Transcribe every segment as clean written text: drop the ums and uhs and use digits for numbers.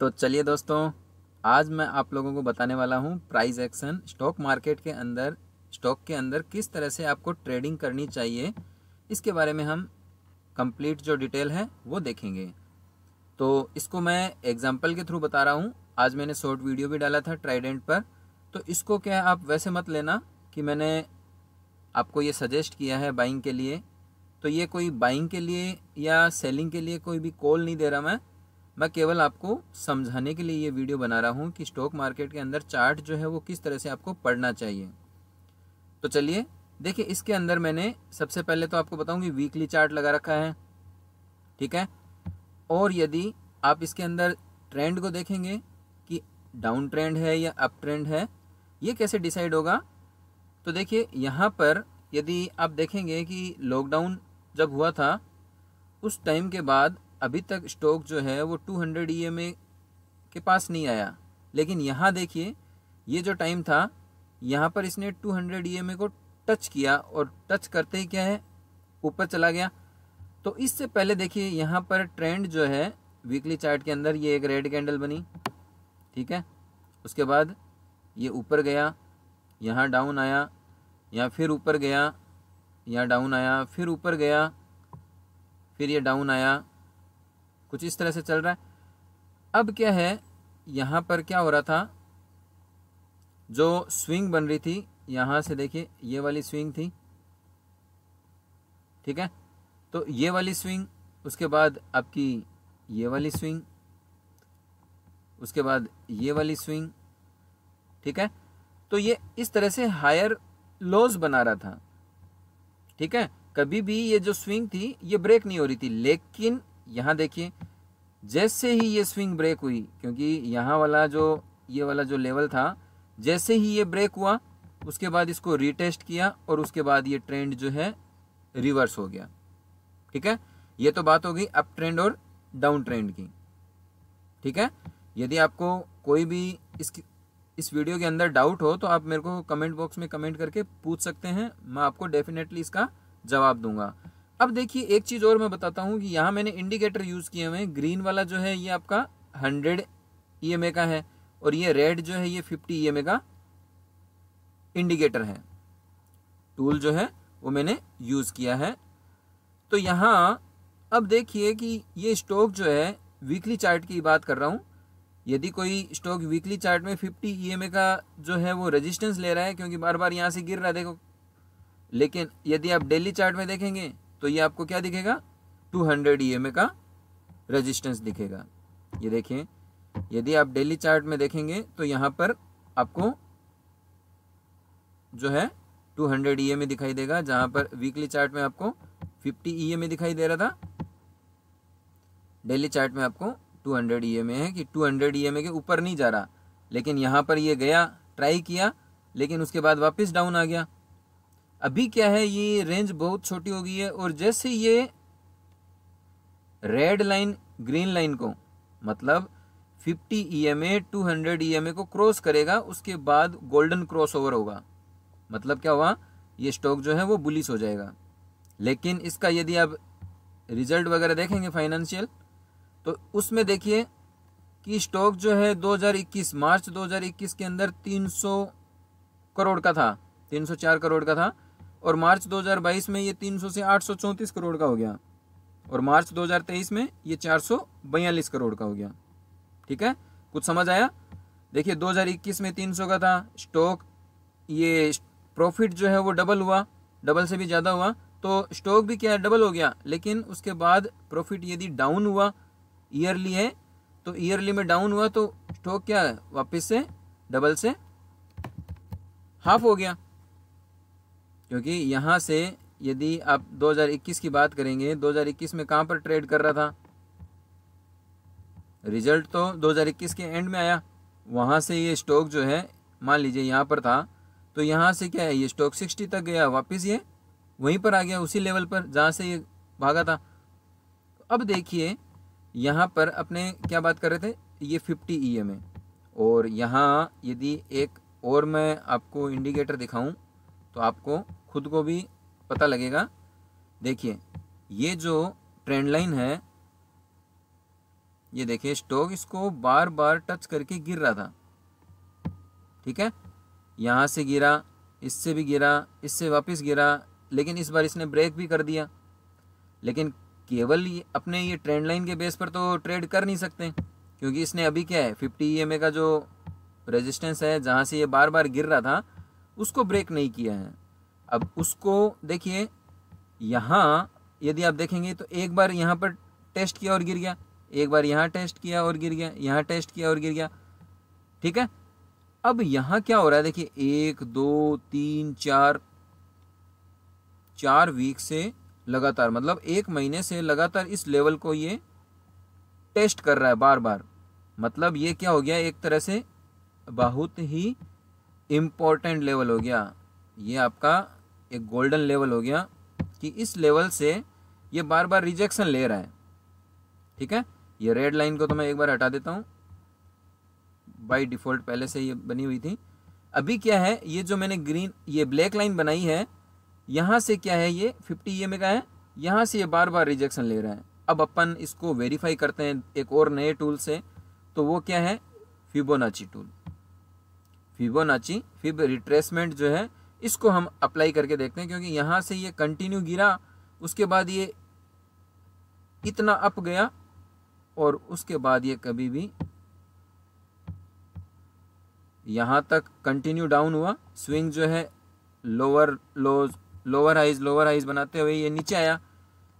तो चलिए दोस्तों, आज मैं आप लोगों को बताने वाला हूँ प्राइस एक्शन स्टॉक मार्केट के अंदर, स्टॉक के अंदर किस तरह से आपको ट्रेडिंग करनी चाहिए। इसके बारे में हम कंप्लीट जो डिटेल है वो देखेंगे। तो इसको मैं एग्जांपल के थ्रू बता रहा हूँ। आज मैंने शॉर्ट वीडियो भी डाला था ट्राइडेंट पर, तो इसको क्या आप वैसे मत लेना कि मैंने आपको ये सजेस्ट किया है बाइंग के लिए। तो ये कोई बाइंग के लिए या सेलिंग के लिए कोई भी कॉल नहीं दे रहा मैं केवल आपको समझाने के लिए ये वीडियो बना रहा हूँ कि स्टॉक मार्केट के अंदर चार्ट जो है वो किस तरह से आपको पढ़ना चाहिए। तो चलिए देखिए, इसके अंदर मैंने सबसे पहले तो आपको बताऊँ कि वीकली चार्ट लगा रखा है, ठीक है। और यदि आप इसके अंदर ट्रेंड को देखेंगे कि डाउन ट्रेंड है या अप ट्रेंड है, ये कैसे डिसाइड होगा। तो देखिए यहाँ पर यदि आप देखेंगे कि लॉकडाउन जब हुआ था उस टाइम के बाद अभी तक स्टॉक जो है वो 200 EMA के पास नहीं आया, लेकिन यहाँ देखिए ये जो टाइम था यहाँ पर इसने 200 EMA को टच किया और टच करते ही क्या है ऊपर चला गया। तो इससे पहले देखिए यहाँ पर ट्रेंड जो है वीकली चार्ट के अंदर ये एक रेड कैंडल बनी, ठीक है। उसके बाद ये ऊपर गया, यहाँ डाउन आया, यहाँ फिर ऊपर गया, यहाँ डाउन आया, फिर ऊपर गया, फिर ये डाउन आया, कुछ इस तरह से चल रहा है। अब क्या है, यहाँ पर क्या हो रहा था, जो स्विंग बन रही थी यहाँ से देखिए ये वाली स्विंग थी, ठीक है। तो ये वाली स्विंग, उसके बाद आपकी ये वाली स्विंग, उसके बाद ये वाली स्विंग, ठीक है। तो ये इस तरह से हायर लोज बना रहा था, ठीक है। कभी भी ये जो स्विंग थी ये ब्रेक नहीं हो रही थी, लेकिन यहाँ देखिए जैसे ही ये स्विंग ब्रेक हुई, क्योंकि यहाँ वाला जो ये वाला जो लेवल था जैसे ही ये ब्रेक हुआ उसके बाद इसको रीटेस्ट किया और उसके बाद ये ट्रेंड जो है रिवर्स हो गया, ठीक है। ये तो बात हो गई अप ट्रेंड और डाउन ट्रेंड की, ठीक है। यदि आपको कोई भी इस वीडियो के अंदर डाउट हो तो आप मेरे को कमेंट बॉक्स में कमेंट करके पूछ सकते हैं, मैं आपको डेफिनेटली इसका जवाब दूंगा। अब देखिए एक चीज़ और मैं बताता हूँ कि यहाँ मैंने इंडिकेटर यूज़ किए हुए हैं। ग्रीन वाला जो है ये आपका 100 EMA का है और ये रेड जो है ये 50 EMA का इंडिकेटर है। टूल जो है वो मैंने यूज़ किया है। तो यहाँ अब देखिए कि ये स्टॉक जो है वीकली चार्ट की बात कर रहा हूँ। यदि कोई स्टॉक वीकली चार्ट में 50 EMA का जो है वो रेजिस्टेंस ले रहा है, क्योंकि बार बार यहाँ से गिर रहा है देखो, लेकिन यदि आप डेली चार्ट में देखेंगे तो ये आपको क्या दिखेगा, 200 EMA का रेजिस्टेंस दिखेगा। ये देखिए यदि आप डेली चार्ट में देखेंगे तो यहाँ पर आपको जो है 200 EMA दिखाई देगा, जहाँ पर वीकली चार्ट में आपको 50 EMA दिखाई दे रहा था, डेली चार्ट में आपको 200 EMA है कि 200 EMA के ऊपर नहीं जा रहा। लेकिन यहाँ पर ये गया, ट्राई किया, लेकिन उसके बाद वापस डाउन आ गया। अभी क्या है, ये रेंज बहुत छोटी हो गई है और जैसे ये रेड लाइन ग्रीन लाइन को मतलब 50 EMA 200 EMA को क्रॉस करेगा, उसके बाद गोल्डन क्रॉस ओवर होगा। मतलब क्या हुआ, ये स्टॉक जो है वो बुलिश हो जाएगा। लेकिन इसका यदि आप रिजल्ट वगैरह देखेंगे फाइनेंशियल, तो उसमें देखिए कि स्टॉक जो है 2021 मार्च 2021 के अंदर 300 करोड़ का था, 304 करोड़ का था, और मार्च 2022 में ये 300 से 834 करोड़ का हो गया, और मार्च 2023 में ये 442 करोड़ का हो गया, ठीक है। कुछ समझ आया। देखिए 2021 में 300 का था स्टॉक, ये प्रॉफिट जो है वो डबल हुआ, डबल से भी ज़्यादा हुआ, तो स्टॉक भी क्या है डबल हो गया। लेकिन उसके बाद प्रॉफिट यदि डाउन हुआ, ईयरली है तो ईयरली में डाउन हुआ, तो स्टॉक क्या है वापस से डबल से हाफ हो गया। क्योंकि यहाँ से यदि आप 2021 की बात करेंगे, 2021 में कहाँ पर ट्रेड कर रहा था, रिजल्ट तो 2021 के एंड में आया, वहाँ से ये स्टॉक जो है मान लीजिए यहाँ पर था, तो यहाँ से क्या है ये स्टॉक 60 तक गया, वापस ये वहीं पर आ गया उसी लेवल पर जहाँ से ये भागा था। अब देखिए यहाँ पर अपने क्या बात कर रहे थे, ये 50 EMA, और यहाँ यदि एक और मैं आपको इंडिकेटर दिखाऊं तो आपको खुद को भी पता लगेगा। देखिए ये जो ट्रेंड लाइन है ये देखिए स्टॉक इसको बार बार टच करके गिर रहा था, ठीक है, यहाँ से गिरा, इससे भी गिरा, इससे वापस गिरा, लेकिन इस बार इसने ब्रेक भी कर दिया। लेकिन केवल अपने ये ट्रेंड लाइन के बेस पर तो ट्रेड कर नहीं सकते, क्योंकि इसने अभी क्या है 50 EMA का जो रेजिस्टेंस है जहाँ से ये बार बार गिर रहा था उसको ब्रेक नहीं किया है। अब उसको देखिए, यहाँ यदि आप देखेंगे तो एक बार यहाँ पर टेस्ट किया और गिर गया, एक बार यहाँ टेस्ट किया और गिर गया, यहाँ टेस्ट किया और गिर गया, ठीक है। अब यहाँ क्या हो रहा है देखिए, 1 2 3 4 वीक से लगातार, मतलब 1 महीने से लगातार इस लेवल को ये टेस्ट कर रहा है बार बार। मतलब ये क्या हो गया, एक तरह से बहुत ही इम्पोर्टेंट लेवल हो गया, ये आपका एक गोल्डन लेवल हो गया कि इस लेवल से ये बार बार रिजेक्शन ले रहा है, ठीक है। ये रेड लाइन को तो मैं एक बार हटा देता हूँ, बाय डिफ़ॉल्ट पहले से ये बनी हुई थी। अभी क्या है, ये जो मैंने ग्रीन ये ब्लैक लाइन बनाई है, यहाँ से क्या है ये 50 EMA का है, यहाँ से ये बार बार रिजेक्शन ले रहा है। अब अपन इसको वेरीफाई करते हैं एक और नए टूल से, तो वो क्या है, Fibonacci tool. Fibonacci fib retracement जो है इसको हम अप्लाई करके देखते हैं, क्योंकि यहाँ से ये कंटिन्यू गिरा, उसके बाद ये इतना अप गया और उसके बाद ये कभी भी यहाँ तक कंटिन्यू डाउन हुआ। स्विंग जो है लोअर लोज लोअर हाइज बनाते हुए ये नीचे आया,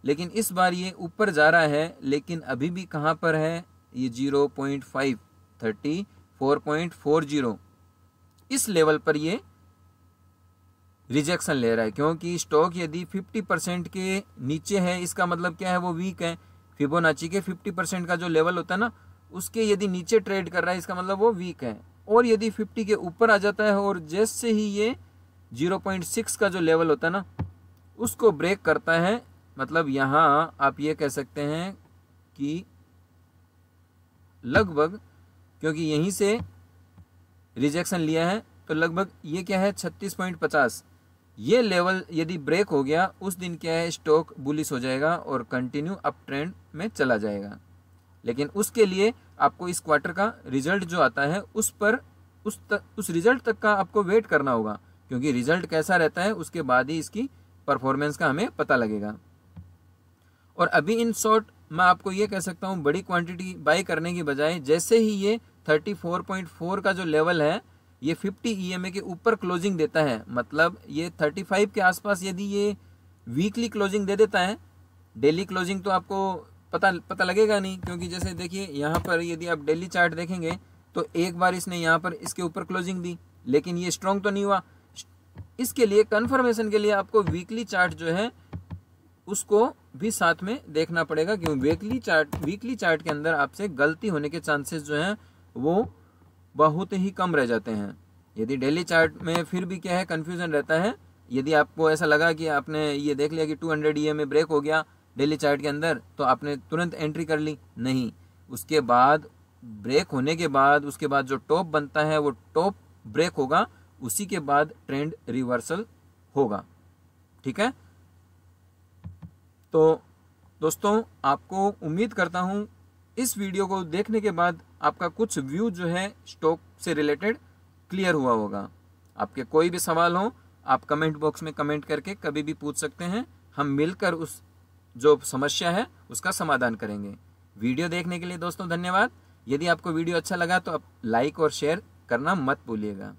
लेकिन इस बार ये ऊपर जा रहा है, लेकिन अभी भी कहाँ पर है, ये 0.5 34.40 इस लेवल पर ये रिजेक्शन ले रहा है। क्योंकि स्टॉक यदि 50% के नीचे है, इसका मतलब क्या है, वो वीक है। फिबोनाची के 50% का जो लेवल होता है ना, उसके यदि नीचे ट्रेड कर रहा है, इसका मतलब वो वीक है। और यदि 50 के ऊपर आ जाता है और जैसे ही ये 0.6 का जो लेवल होता है ना, उसको ब्रेक करता है, मतलब यहाँ आप ये कह सकते हैं कि लगभग, क्योंकि यहीं से रिजेक्शन लिया है, तो लगभग ये क्या है 36.50, ये लेवल यदि ब्रेक हो गया उस दिन क्या है, स्टॉक बुलिश हो जाएगा और कंटिन्यू अप ट्रेंड में चला जाएगा। लेकिन उसके लिए आपको इस क्वार्टर का रिजल्ट जो आता है उस पर उस रिजल्ट तक का आपको वेट करना होगा, क्योंकि रिजल्ट कैसा रहता है उसके बाद ही इसकी परफॉर्मेंस का हमें पता लगेगा। और अभी इन शॉर्ट मैं आपको ये कह सकता हूँ, बड़ी क्वांटिटी बाय करने की बजाय जैसे ही ये 34.4 का जो लेवल है ये 50 EMA के ऊपर क्लोजिंग देता है, मतलब ये 35 के आसपास यदि ये वीकली क्लोजिंग दे देता है, डेली क्लोजिंग तो आपको पता लगेगा नहीं, क्योंकि जैसे देखिए यहाँ पर यदि आप डेली चार्ट देखेंगे तो एक बार इसने यहाँ पर इसके ऊपर क्लोजिंग दी, लेकिन ये स्ट्रॉन्ग तो नहीं हुआ। इसके लिए कंफर्मेशन के लिए आपको वीकली चार्ट जो है उसको भी साथ में देखना पड़ेगा, क्योंकि वीकली चार्ट के अंदर आपसे गलती होने के चांसेस जो हैं वो बहुत ही कम रह जाते हैं। यदि डेली चार्ट में फिर भी क्या है, कन्फ्यूजन रहता है। यदि आपको ऐसा लगा कि आपने ये देख लिया कि 200 EMA ब्रेक हो गया डेली चार्ट के अंदर, तो आपने तुरंत एंट्री कर ली, नहीं, उसके बाद ब्रेक होने के बाद उसके बाद जो टॉप बनता है वो टॉप ब्रेक होगा, उसी के बाद ट्रेंड रिवर्सल होगा, ठीक है। तो दोस्तों, आपको उम्मीद करता हूँ इस वीडियो को देखने के बाद आपका कुछ व्यू जो है स्टॉक से रिलेटेड क्लियर हुआ होगा। आपके कोई भी सवाल हो आप कमेंट बॉक्स में कमेंट करके कभी भी पूछ सकते हैं, हम मिलकर उस जो समस्या है उसका समाधान करेंगे। वीडियो देखने के लिए दोस्तों धन्यवाद। यदि आपको वीडियो अच्छा लगा तो आप लाइक और शेयर करना मत भूलिएगा।